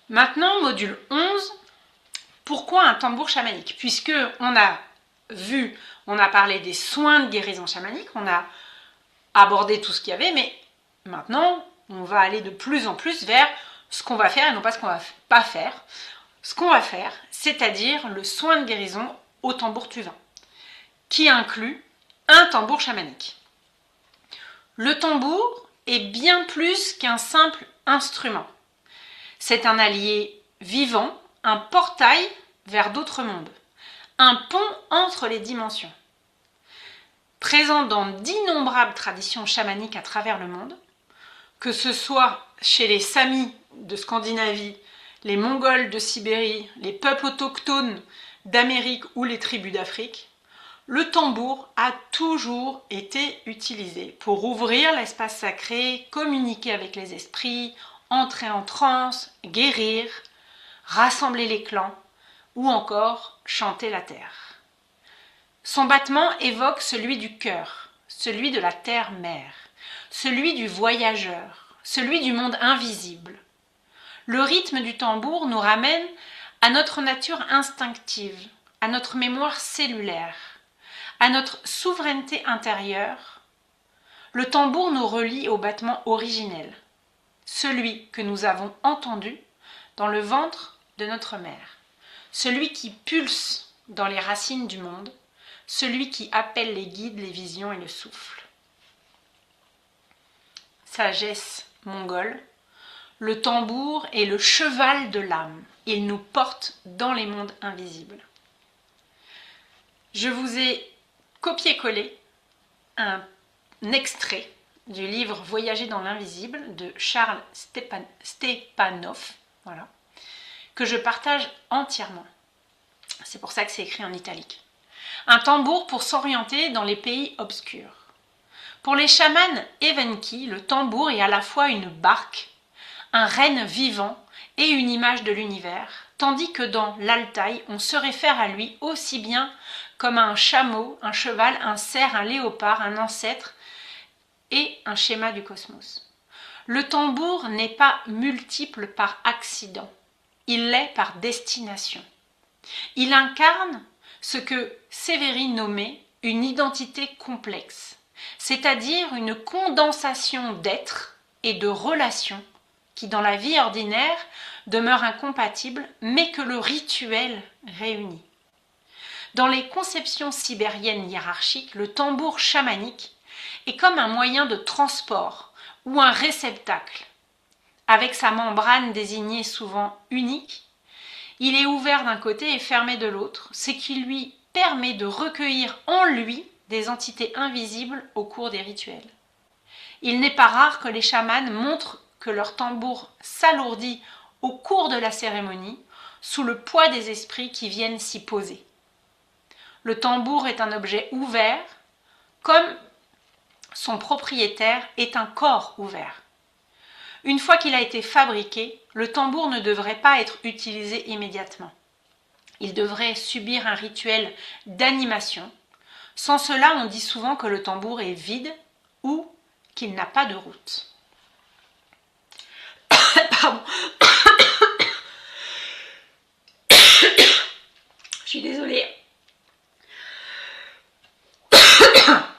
Maintenant, module 11, pourquoi un tambour chamanique? Puisque on a vu, on a parlé des soins de guérison chamanique, on a abordé tout ce qu'il y avait, mais maintenant, on va aller de plus en plus vers ce qu'on va faire et non pas ce qu'on va pas faire. Ce qu'on va faire, c'est-à-dire le soin de guérison au tambour tuvin, qui inclut un tambour chamanique. Le tambour est bien plus qu'un simple instrument. C'est un allié vivant, un portail vers d'autres mondes, un pont entre les dimensions. Présent dans d'innombrables traditions chamaniques à travers le monde, que ce soit chez les Samis de Scandinavie, les Mongols de Sibérie, les peuples autochtones d'Amérique ou les tribus d'Afrique, le tambour a toujours été utilisé pour ouvrir l'espace sacré, communiquer avec les esprits, entrer en transe, guérir, rassembler les clans ou encore chanter la terre. Son battement évoque celui du cœur, celui de la terre-mère, celui du voyageur, celui du monde invisible. Le rythme du tambour nous ramène à notre nature instinctive, à notre mémoire cellulaire, à notre souveraineté intérieure. Le tambour nous relie au battement originel, celui que nous avons entendu dans le ventre de notre mère, celui qui pulse dans les racines du monde, celui qui appelle les guides, les visions et le souffle. Sagesse mongole, le tambour est le cheval de l'âme. Il nous porte dans les mondes invisibles. Je vous ai copié-collé un extrait du livre Voyager dans l'invisible de Charles Stepanov, voilà, que je partage entièrement. C'est pour ça que c'est écrit en italique. Un tambour pour s'orienter dans les pays obscurs. Pour les chamans Evenki, le tambour est à la fois une barque, un renne vivant et une image de l'univers, tandis que dans l'Altaï, on se réfère à lui aussi bien comme à un chameau, un cheval, un cerf, un léopard, un ancêtre et un schéma du cosmos. Le tambour n'est pas multiple par accident, il l'est par destination. Il incarne ce que Sévérine nommait une identité complexe, c'est-à-dire une condensation d'êtres et de relations qui, dans la vie ordinaire, demeurent incompatibles, mais que le rituel réunit. Dans les conceptions sibériennes hiérarchiques, le tambour chamanique est comme un moyen de transport ou un réceptacle. Avec sa membrane désignée souvent unique, il est ouvert d'un côté et fermé de l'autre, ce qui lui permet de recueillir en lui des entités invisibles au cours des rituels. Il n'est pas rare que les chamans montrent que leur tambour s'alourdit au cours de la cérémonie sous le poids des esprits qui viennent s'y poser. Le tambour est un objet ouvert, comme son propriétaire est un corps ouvert. Une fois qu'il a été fabriqué, le tambour ne devrait pas être utilisé immédiatement. Il devrait subir un rituel d'animation. Sans cela, on dit souvent que le tambour est vide ou qu'il n'a pas de route. Pardon. Je suis désolée.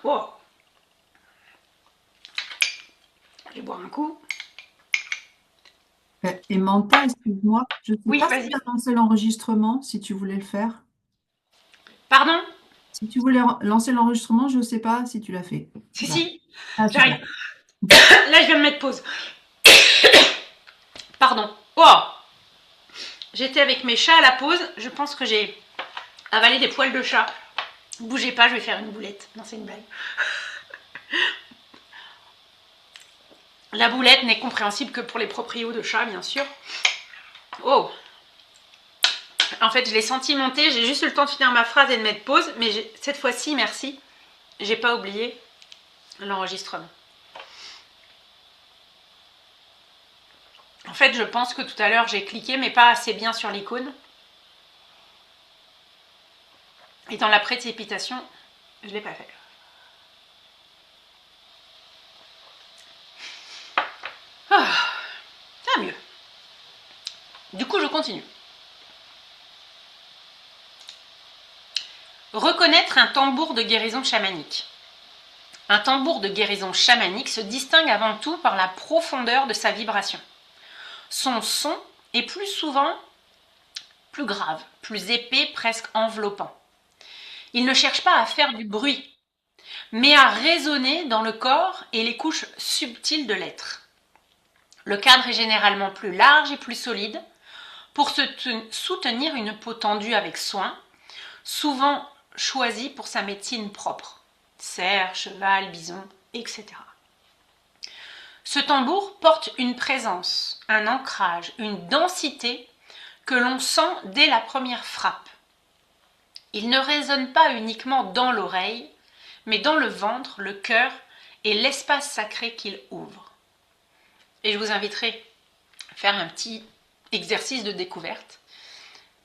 Oh. Je vais boire un coup. Et Manta, excuse-moi, je ne sais Oui, pas si vas-y. tu as lancé l'enregistrement, si tu voulais le faire. Pardon? Si tu voulais lancer l'enregistrement, je ne sais pas si tu l'as fait. Si, Là. si, Ah, j'arrive. super. Là, je viens de mettre pause. Pardon. Oh. J'étais avec mes chats à la pause. Je pense que j'ai avalé des poils de chat. Bougez pas, je vais faire une boulette. Non, c'est une blague. La boulette n'est compréhensible que pour les proprios de chats, bien sûr. Oh. En fait, je l'ai senti monter. J'ai juste eu le temps de finir ma phrase et de mettre pause. Mais cette fois-ci, merci. J'ai pas oublié l'enregistrement. En fait, je pense que tout à l'heure, j'ai cliqué, mais pas assez bien sur l'icône. Et dans la précipitation, je ne l'ai pas fait. Ah, ça va mieux. Du coup, je continue. Reconnaître un tambour de guérison chamanique. Un tambour de guérison chamanique se distingue avant tout par la profondeur de sa vibration. Son son est plus souvent plus grave, plus épais, presque enveloppant. Il ne cherche pas à faire du bruit, mais à résonner dans le corps et les couches subtiles de l'être. Le cadre est généralement plus large et plus solide pour soutenir une peau tendue avec soin, souvent choisie pour sa médecine propre, cerf, cheval, bison, etc. Ce tambour porte une présence, un ancrage, une densité que l'on sent dès la première frappe. Il ne résonne pas uniquement dans l'oreille, mais dans le ventre, le cœur et l'espace sacré qu'il ouvre. Et je vous inviterai à faire un petit exercice de découverte.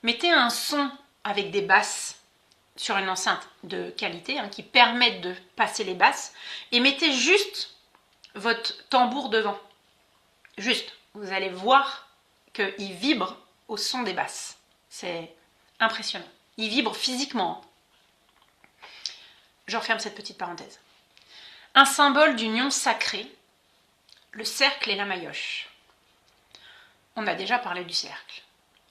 Mettez un son avec des basses sur une enceinte de qualité qui permettent de passer les basses et mettez juste votre tambour devant. Juste, vous allez voir qu'il vibre au son des basses. C'est impressionnant. Il vibre physiquement. Je referme cette petite parenthèse. Un symbole d'union sacrée, le cercle et la maillotche. On a déjà parlé du cercle.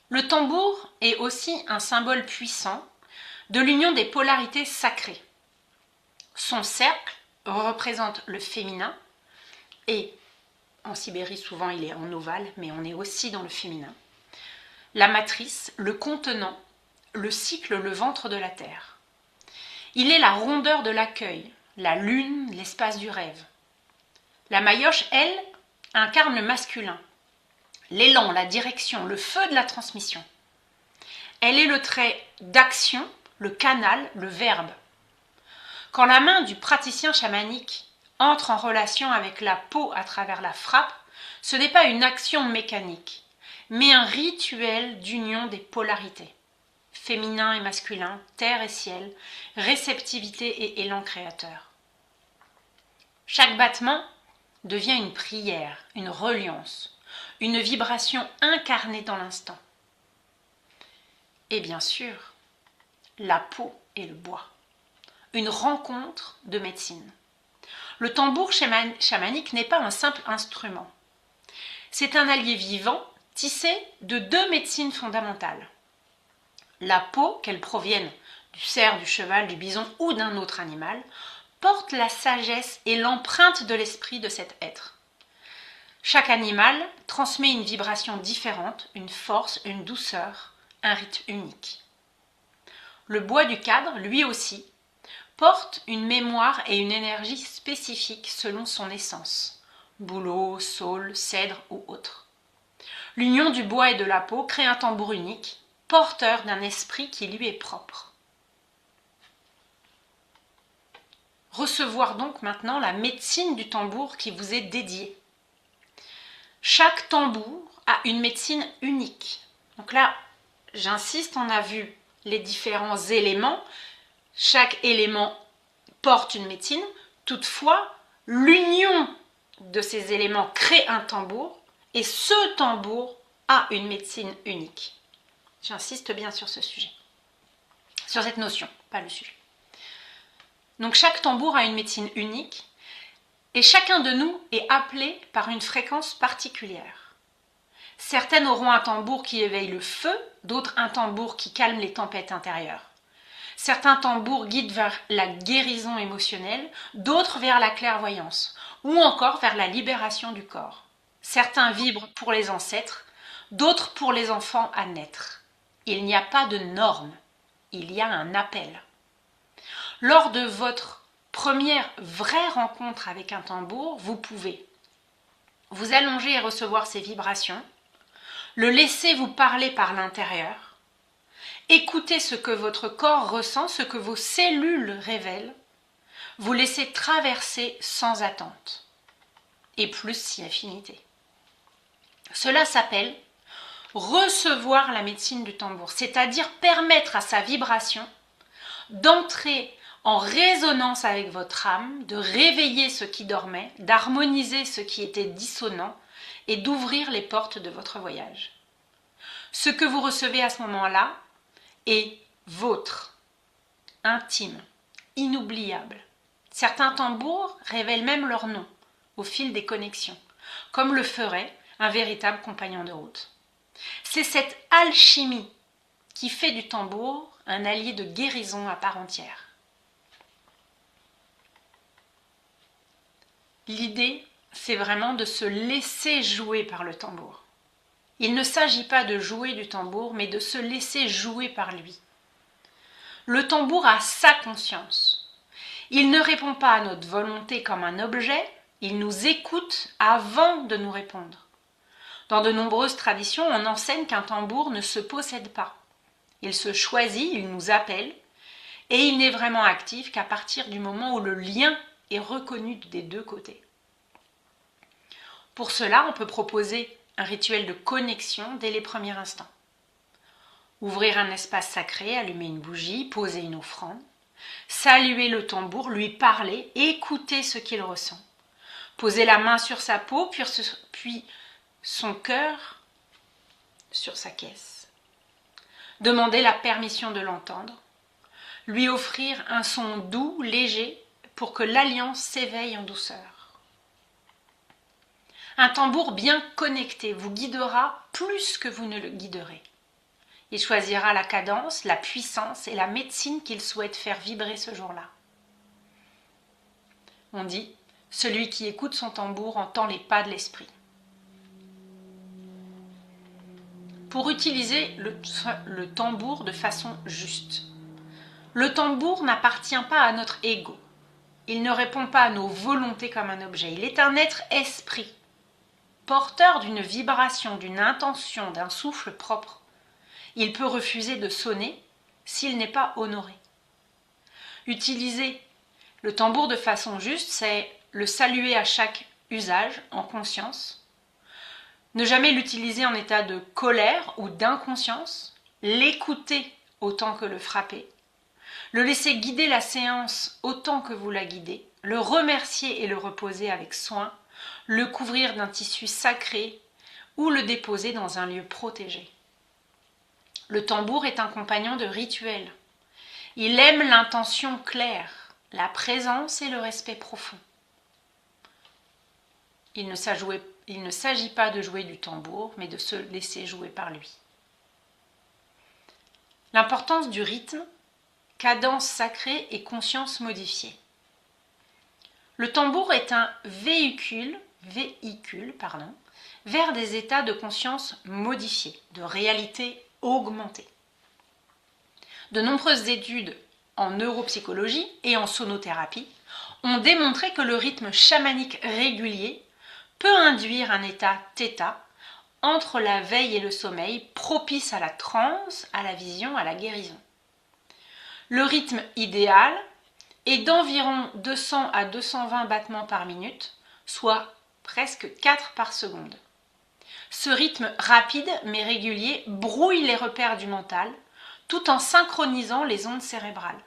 Le tambour est aussi un symbole puissant de l'union des polarités sacrées. Son cercle représente le féminin et en Sibérie souvent il est en ovale, mais on est aussi dans le féminin. La matrice, le contenant, le cycle, le ventre de la terre. Il est la rondeur de l'accueil, la lune, l'espace du rêve. La maillotche, elle, incarne le masculin, l'élan, la direction, le feu de la transmission. Elle est le trait d'action, le canal, le verbe. Quand la main du praticien chamanique entre en relation avec la peau à travers la frappe, ce n'est pas une action mécanique, mais un rituel d'union des polarités. Féminin et masculin, terre et ciel, réceptivité et élan créateur. Chaque battement devient une prière, une reliance, une vibration incarnée dans l'instant. Et bien sûr, la peau et le bois. Une rencontre de médecine. Le tambour chamanique n'est pas un simple instrument. C'est un allié vivant tissé de deux médecines fondamentales. La peau, qu'elle provienne du cerf, du cheval, du bison ou d'un autre animal, porte la sagesse et l'empreinte de l'esprit de cet être. Chaque animal transmet une vibration différente, une force, une douceur, un rythme unique. Le bois du cadre, lui aussi, porte une mémoire et une énergie spécifiques selon son essence, bouleau, saule, cèdre ou autre. L'union du bois et de la peau crée un tambour unique, porteur d'un esprit qui lui est propre. Recevoir donc maintenant la médecine du tambour qui vous est dédiée. Chaque tambour a une médecine unique. Donc là, j'insiste, on a vu les différents éléments. Chaque élément porte une médecine. Toutefois, l'union de ces éléments crée un tambour et ce tambour a une médecine unique. J'insiste bien sur ce sujet, sur cette notion, pas le sujet. Donc chaque tambour a une médecine unique et chacun de nous est appelé par une fréquence particulière. Certaines auront un tambour qui éveille le feu, d'autres un tambour qui calme les tempêtes intérieures. Certains tambours guident vers la guérison émotionnelle, d'autres vers la clairvoyance, ou encore vers la libération du corps. Certains vibrent pour les ancêtres, d'autres pour les enfants à naître. Il n'y a pas de norme, il y a un appel. Lors de votre première vraie rencontre avec un tambour, vous pouvez vous allonger et recevoir ces vibrations, le laisser vous parler par l'intérieur, écouter ce que votre corps ressent, ce que vos cellules révèlent, vous laisser traverser sans attente, et plus si affinité. Cela s'appelle recevoir la médecine du tambour, c'est-à-dire permettre à sa vibration d'entrer en résonance avec votre âme, de réveiller ce qui dormait, d'harmoniser ce qui était dissonant et d'ouvrir les portes de votre voyage. Ce que vous recevez à ce moment-là est vôtre, intime, inoubliable. Certains tambours révèlent même leur nom au fil des connexions, comme le ferait un véritable compagnon de route. C'est cette alchimie qui fait du tambour un allié de guérison à part entière. L'idée, c'est vraiment de se laisser jouer par le tambour. Il ne s'agit pas de jouer du tambour, mais de se laisser jouer par lui. Le tambour a sa conscience. Il ne répond pas à notre volonté comme un objet, il nous écoute avant de nous répondre. Dans de nombreuses traditions, on enseigne qu'un tambour ne se possède pas. Il se choisit, il nous appelle, et il n'est vraiment actif qu'à partir du moment où le lien est reconnu des deux côtés. Pour cela, on peut proposer un rituel de connexion dès les premiers instants. Ouvrir un espace sacré, allumer une bougie, poser une offrande, saluer le tambour, lui parler, écouter ce qu'il ressent. Poser la main sur sa peau, puis son cœur sur sa caisse. Demander la permission de l'entendre. Lui offrir un son doux, léger, pour que l'alliance s'éveille en douceur. Un tambour bien connecté vous guidera plus que vous ne le guiderez. Il choisira la cadence, la puissance et la médecine qu'il souhaite faire vibrer ce jour-là. On dit, celui qui écoute son tambour entend les pas de l'esprit. Pour utiliser le tambour de façon juste. Le tambour n'appartient pas à notre ego. Il ne répond pas à nos volontés comme un objet. Il est un être esprit, porteur d'une vibration, d'une intention, d'un souffle propre. Il peut refuser de sonner s'il n'est pas honoré. Utiliser le tambour de façon juste, c'est le saluer à chaque usage en conscience. Ne jamais l'utiliser en état de colère ou d'inconscience. L'écouter autant que le frapper. Le laisser guider la séance autant que vous la guidez. Le remercier et le reposer avec soin. Le couvrir d'un tissu sacré ou le déposer dans un lieu protégé. Le tambour est un compagnon de rituel. Il aime l'intention claire, la présence et le respect profond. Il ne s'agit pas de jouer du tambour, mais de se laisser jouer par lui. L'importance du rythme, cadence sacrée et conscience modifiée. Le tambour est un véhicule vers des états de conscience modifiés, de réalité augmentée. De nombreuses études en neuropsychologie et en sonothérapie ont démontré que le rythme chamanique régulier peut induire un état θ entre la veille et le sommeil, propice à la transe, à la vision, à la guérison. Le rythme idéal est d'environ 200 à 220 battements par minute, soit presque 4 par seconde. Ce rythme rapide mais régulier brouille les repères du mental tout en synchronisant les ondes cérébrales.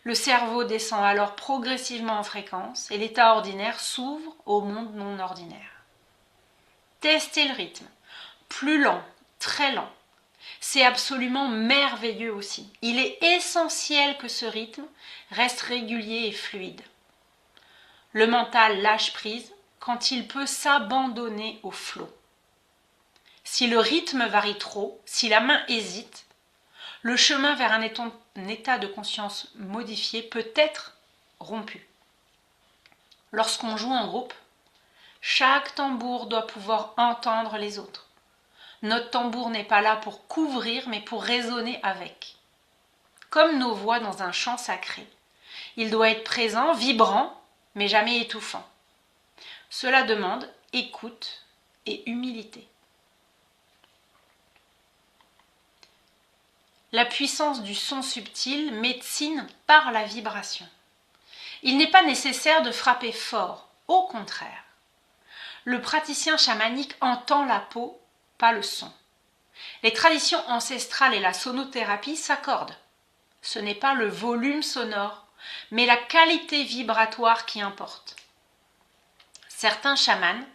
Le cerveau descend alors progressivement en fréquence et l'état ordinaire s'ouvre au monde non ordinaire. Testez le rythme, plus lent, très lent. C'est absolument merveilleux aussi. Il est essentiel que ce rythme reste régulier et fluide. Le mental lâche prise quand il peut s'abandonner au flot. Si le rythme varie trop, si la main hésite, le chemin vers un état de conscience modifié peut être rompu. Lorsqu'on joue en groupe, chaque tambour doit pouvoir entendre les autres. Notre tambour n'est pas là pour couvrir, mais pour résonner avec. Comme nos voix dans un chant sacré. Il doit être présent, vibrant, mais jamais étouffant. Cela demande écoute et humilité. La puissance du son subtil médecine par la vibration. Il n'est pas nécessaire de frapper fort, au contraire. Le praticien chamanique entend la peau, pas le son. Les traditions ancestrales et la sonothérapie s'accordent. Ce n'est pas le volume sonore, mais la qualité vibratoire qui importe. Certains chamans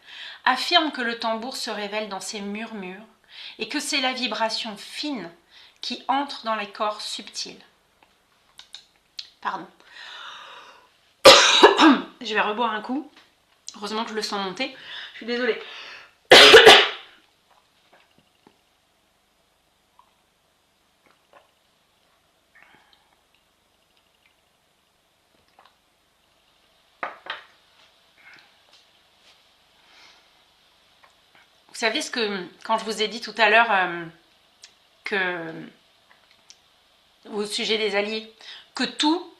affirment que le tambour se révèle dans ses murmures, et que c'est la vibration fine qui entre dans les corps subtils. Pardon. Je vais reboire un coup. Heureusement que je le sens monter. Je suis désolée. Vous savez quand je vous ai dit tout à l'heure que au sujet des alliés, que tout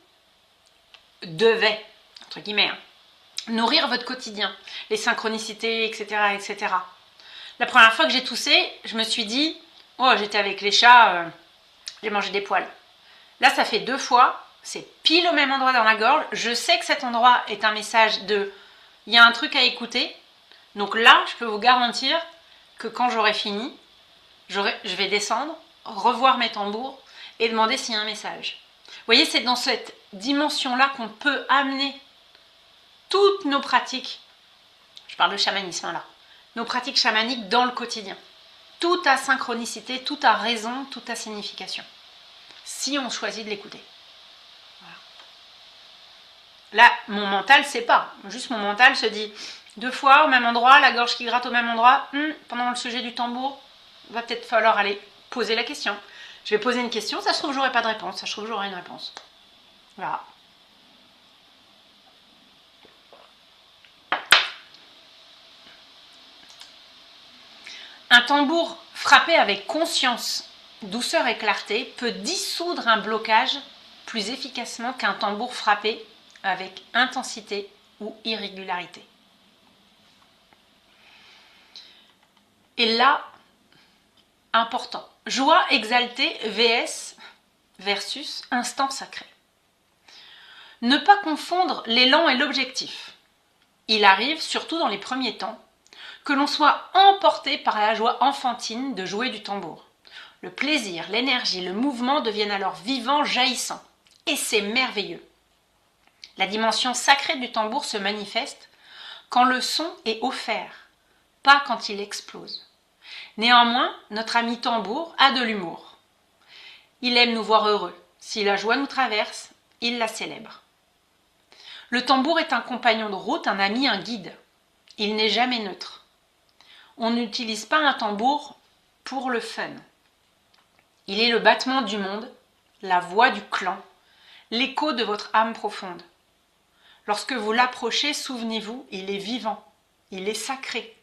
devait, entre guillemets, nourrir votre quotidien, les synchronicités, etc., etc. La première fois que j'ai toussé, je me suis dit, oh, j'étais avec les chats, j'ai mangé des poils. Là, ça fait 2 fois, c'est pile au même endroit dans la gorge. Je sais que cet endroit est un message de, il y a un truc à écouter. Donc là, je peux vous garantir que quand j'aurai fini, je vais descendre, revoir mes tambours et demander s'il y a un message. Vous voyez, c'est dans cette dimension-là qu'on peut amener toutes nos pratiques, je parle de chamanisme là, nos pratiques chamaniques dans le quotidien. Tout a synchronicité, tout a raison, tout a signification. Si on choisit de l'écouter. Voilà. Là, mon mental sait pas. Juste mon mental se dit 2 fois au même endroit, la gorge qui gratte au même endroit. Pendant le sujet du tambour, va peut-être falloir aller poser la question. Je vais poser une question, ça se trouve j'aurai pas de réponse, ça se trouve j'aurai une réponse. Voilà. Un tambour frappé avec conscience, douceur et clarté peut dissoudre un blocage plus efficacement qu'un tambour frappé avec intensité ou irrégularité. Et là, important, joie exaltée versus instant sacré. Ne pas confondre l'élan et l'objectif. Il arrive, surtout dans les premiers temps, que l'on soit emporté par la joie enfantine de jouer du tambour. Le plaisir, l'énergie, le mouvement deviennent alors vivants, jaillissants. Et c'est merveilleux. La dimension sacrée du tambour se manifeste quand le son est offert, pas quand il explose. Néanmoins, notre ami tambour a de l'humour. Il aime nous voir heureux. Si la joie nous traverse, il la célèbre. Le tambour est un compagnon de route, un ami, un guide. Il n'est jamais neutre. On n'utilise pas un tambour pour le fun. Il est le battement du monde, la voix du clan, l'écho de votre âme profonde. Lorsque vous l'approchez, souvenez-vous, il est vivant, il est sacré.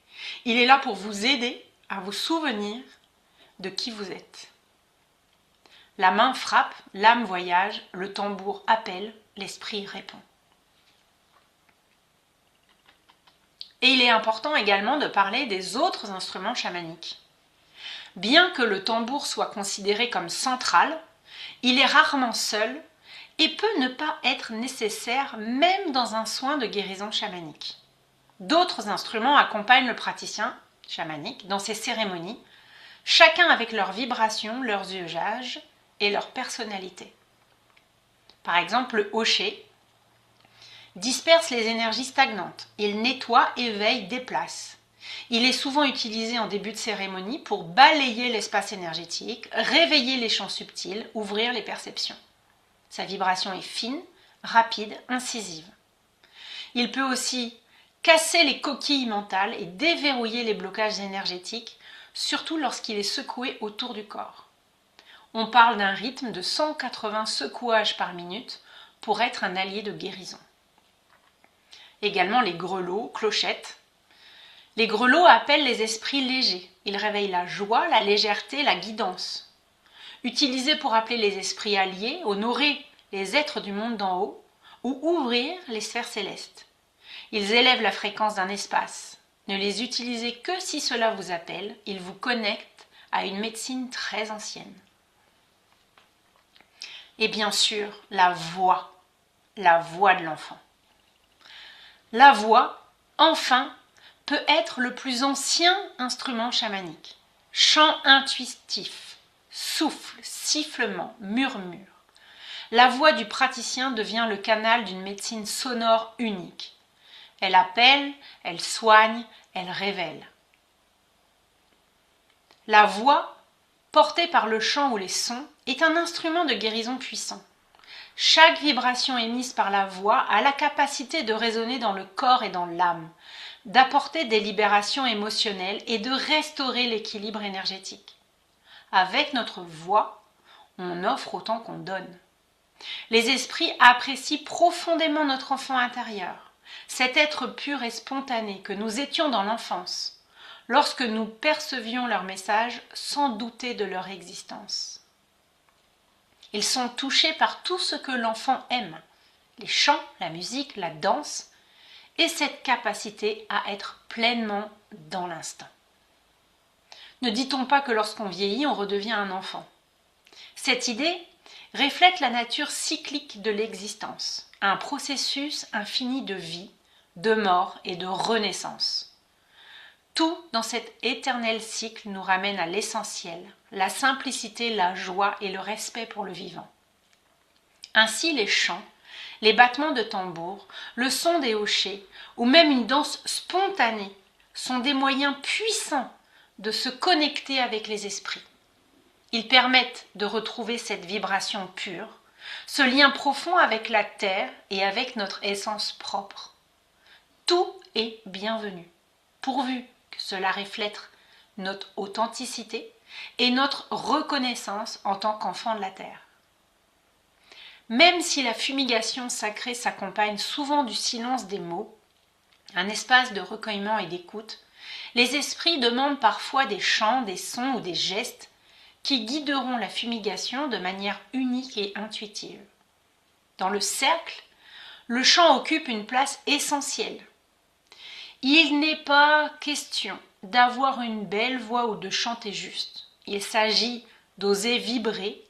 Il est là pour vous aider à vous souvenir de qui vous êtes. La main frappe, l'âme voyage, le tambour appelle, l'esprit répond. Et il est important également de parler des autres instruments chamaniques. Bien que le tambour soit considéré comme central, il est rarement seul et peut ne pas être nécessaire même dans un soin de guérison chamanique. D'autres instruments accompagnent le praticien chamanique dans ces cérémonies, chacun avec leurs vibrations, leurs usages et leur personnalité. Par exemple, le hocher disperse les énergies stagnantes. Il nettoie, éveille, déplace. Il est souvent utilisé en début de cérémonie pour balayer l'espace énergétique, réveiller les champs subtils, ouvrir les perceptions. Sa vibration est fine, rapide, incisive. Il peut aussi casser les coquilles mentales et déverrouiller les blocages énergétiques, surtout lorsqu'il est secoué autour du corps. On parle d'un rythme de 180 secouages par minute pour être un allié de guérison. Également les grelots, clochettes. Les grelots appellent les esprits légers. Ils réveillent la joie, la légèreté, la guidance. Utilisés pour appeler les esprits alliés, honorer les êtres du monde d'en haut ou ouvrir les sphères célestes. Ils élèvent la fréquence d'un espace. Ne les utilisez que si cela vous appelle. Ils vous connectent à une médecine très ancienne. Et bien sûr, la voix de l'enfant. La voix, enfin, peut être le plus ancien instrument chamanique. Chant intuitif, souffle, sifflement, murmure. La voix du praticien devient le canal d'une médecine sonore unique. Elle appelle, elle soigne, elle révèle. La voix, portée par le chant ou les sons, est un instrument de guérison puissant. Chaque vibration émise par la voix a la capacité de résonner dans le corps et dans l'âme, d'apporter des libérations émotionnelles et de restaurer l'équilibre énergétique. Avec notre voix, on offre autant qu'on donne. Les esprits apprécient profondément notre enfant intérieur, cet être pur et spontané que nous étions dans l'enfance, lorsque nous percevions leurs messages sans douter de leur existence. Ils sont touchés par tout ce que l'enfant aime, les chants, la musique, la danse, et cette capacité à être pleinement dans l'instant. Ne dit-on pas que lorsqu'on vieillit, on redevient un enfant? Cette idée reflète la nature cyclique de l'existence, un processus infini de vie, de mort et de renaissance. Tout dans cet éternel cycle nous ramène à l'essentiel, la simplicité, la joie et le respect pour le vivant. Ainsi les chants, les battements de tambour, le son des hochets ou même une danse spontanée sont des moyens puissants de se connecter avec les esprits. Ils permettent de retrouver cette vibration pure, ce lien profond avec la terre et avec notre essence propre. Tout est bienvenu, pourvu que cela reflète notre authenticité et notre reconnaissance en tant qu'enfant de la terre. Même si la fumigation sacrée s'accompagne souvent du silence des mots, un espace de recueillement et d'écoute, les esprits demandent parfois des chants, des sons ou des gestes qui guideront la fumigation de manière unique et intuitive. Dans le cercle, le chant occupe une place essentielle. Il n'est pas question d'avoir une belle voix ou de chanter juste. Il s'agit d'oser vibrer,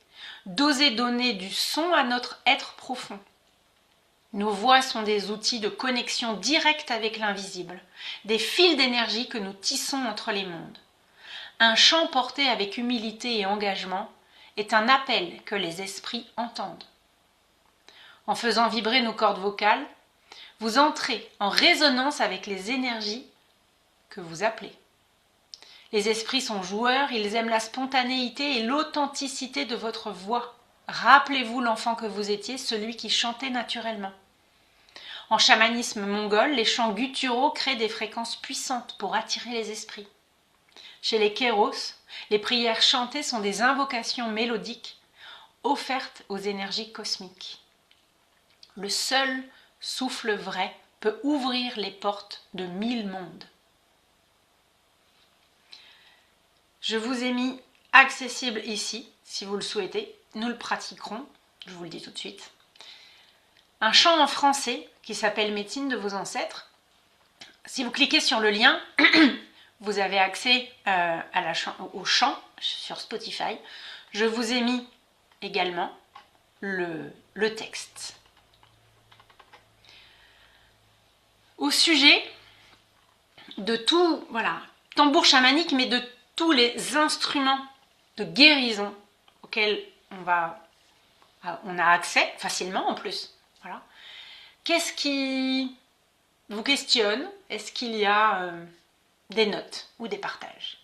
d'oser donner du son à notre être profond. Nos voix sont des outils de connexion directe avec l'invisible, des fils d'énergie que nous tissons entre les mondes. Un chant porté avec humilité et engagement est un appel que les esprits entendent. En faisant vibrer nos cordes vocales, vous entrez en résonance avec les énergies que vous appelez. Les esprits sont joueurs, ils aiment la spontanéité et l'authenticité de votre voix. Rappelez-vous l'enfant que vous étiez, celui qui chantait naturellement. En chamanisme mongol, les chants gutturaux créent des fréquences puissantes pour attirer les esprits. Chez les Kéros, les prières chantées sont des invocations mélodiques offertes aux énergies cosmiques. Le seul souffle vrai peut ouvrir les portes de 1000 mondes. Je vous ai mis accessible ici, si vous le souhaitez. Nous le pratiquerons, je vous le dis tout de suite. Un chant en français qui s'appelle Médecine de vos ancêtres. Si vous cliquez sur le lien, vous avez accès au chant sur Spotify. Je vous ai mis également le texte. Au sujet de tout, tambour chamanique, mais de tous les instruments de guérison auxquels on a accès facilement en plus. Voilà. Qu'est-ce qui vous questionne? Est-ce qu'il y a des notes ou des partages?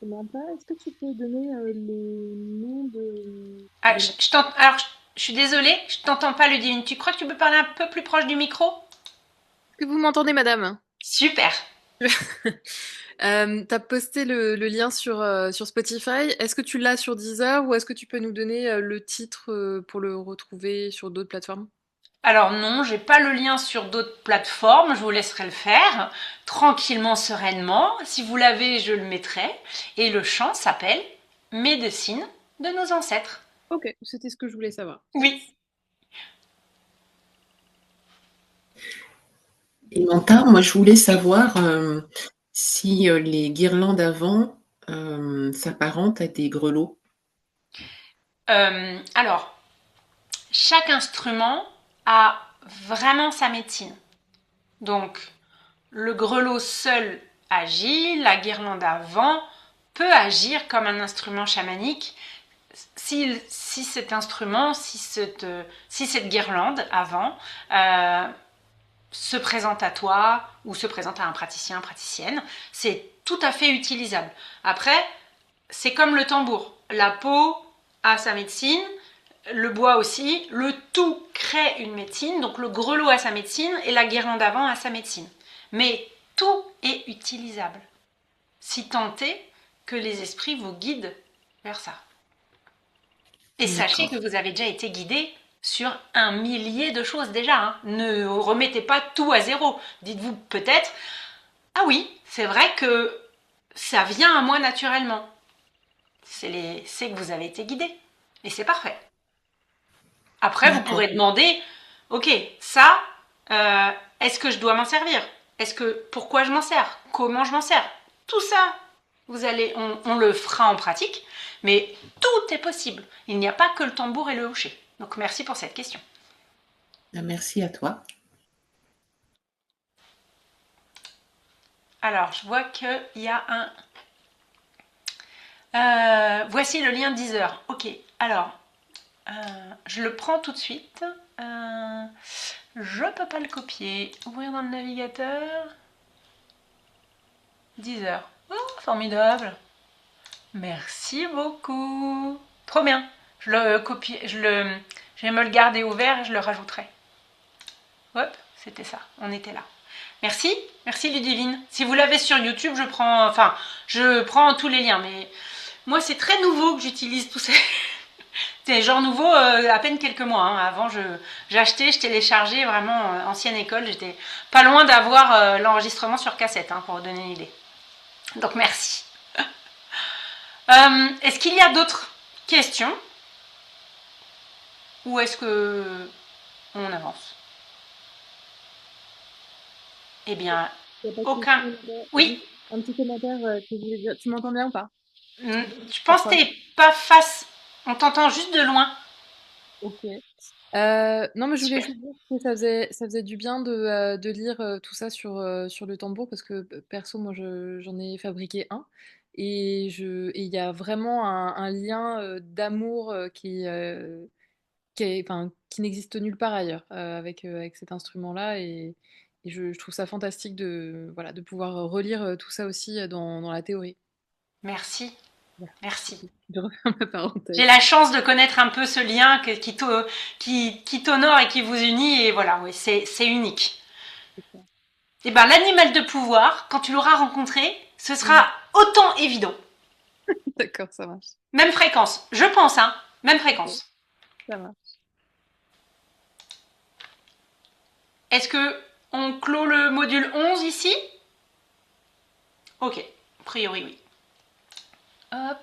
Samantha, est-ce que tu peux donner les noms Alors, je suis désolée, je t'entends pas, Ludivine. Tu crois que tu peux parler un peu plus proche du micro? Est-ce que vous m'entendez, madame? Super. T'as posté le lien sur Spotify. Est-ce que tu l'as sur Deezer ou est-ce que tu peux nous donner le titre pour le retrouver sur d'autres plateformes? Alors non, j'ai pas le lien sur d'autres plateformes, je vous laisserai le faire tranquillement, sereinement. Si vous l'avez, je le mettrai. Et le chant s'appelle Médecine de nos ancêtres. Ok, c'était ce que je voulais savoir. Oui. Et Manta, moi je voulais savoir si les guirlandes avant s'apparentent à des grelots. Alors, chaque instrument a vraiment sa médecine. Donc, le grelot seul agit, la guirlande à vent peut agir comme un instrument chamanique si cet instrument, si cette guirlande avant se présente à toi ou se présente à un praticien, praticienne, c'est tout à fait utilisable. Après, c'est comme le tambour. La peau a sa médecine, le bois aussi, le tout crée une médecine, donc le grelot a sa médecine et la guirlande avant a sa médecine. Mais tout est utilisable, si tant est que les esprits vous guident vers ça. Et sachez que D'accord. vous avez déjà été guidé sur un millier de choses déjà. Hein. Ne remettez pas tout à zéro. Dites-vous peut-être, ah oui, c'est vrai que ça vient à moi naturellement. C'est que vous avez été guidé. Et c'est parfait. Après, vous D'accord. pourrez demander, ok, ça, est-ce que je dois m'en servir? Pourquoi je m'en sers? Comment je m'en sers? Tout ça, on le fera en pratique, mais tout est possible. Il n'y a pas que le tambour et le hocher. Donc merci pour cette question. Merci à toi. Alors, je vois qu'il y a voici le lien 10 heures. Ok, alors, je le prends tout de suite. Je peux pas le copier. Ouvrir dans le navigateur. 10 heures. Oh, formidable. Merci beaucoup. Trop bien. Je vais me le garder ouvert et je le rajouterai. Hop, c'était ça. On était là. Merci, merci Ludivine. Si vous l'avez sur YouTube, je prends tous les liens. Mais moi, c'est très nouveau que j'utilise tous ces. C'est genre nouveau, à peine quelques mois. Hein. Avant, j'ai acheté, je téléchargeais vraiment ancienne école. J'étais pas loin d'avoir l'enregistrement sur cassette, hein, pour vous donner une idée. Donc merci. Est-ce qu'il y a d'autres questions? Ou est-ce que on avance? Eh bien, Il y a pas de aucun. question, Linda. Oui, Juste un petit commentaire que je voulais dire. Tu m'entends bien ou pas? je pense que Parfois. t'es pas face. On t'entend juste de loin. Ok. Non, mais je voulais Super. juste dire que ça faisait du bien de lire tout ça sur le tambour parce que perso, moi, j'en ai fabriqué un et il y a vraiment un lien d'amour enfin, qui n'existe nulle part ailleurs avec cet instrument-là et je trouve ça fantastique voilà, de pouvoir relire tout ça aussi dans la théorie. Merci, Voilà. merci. Je referme ma J'ai parenthèse. la chance de connaître un peu ce lien qui t'honore et qui vous unit. Et voilà, oui, c'est unique. C'est ça. Et ben, l'animal de pouvoir, quand tu l'auras rencontré, ce Mm. sera autant évident. D'accord, ça marche. Même fréquence, je pense, hein. Même Ok, fréquence. ça marche. Est-ce que on clôt le module 11 ici? Ok, a priori oui. Hop.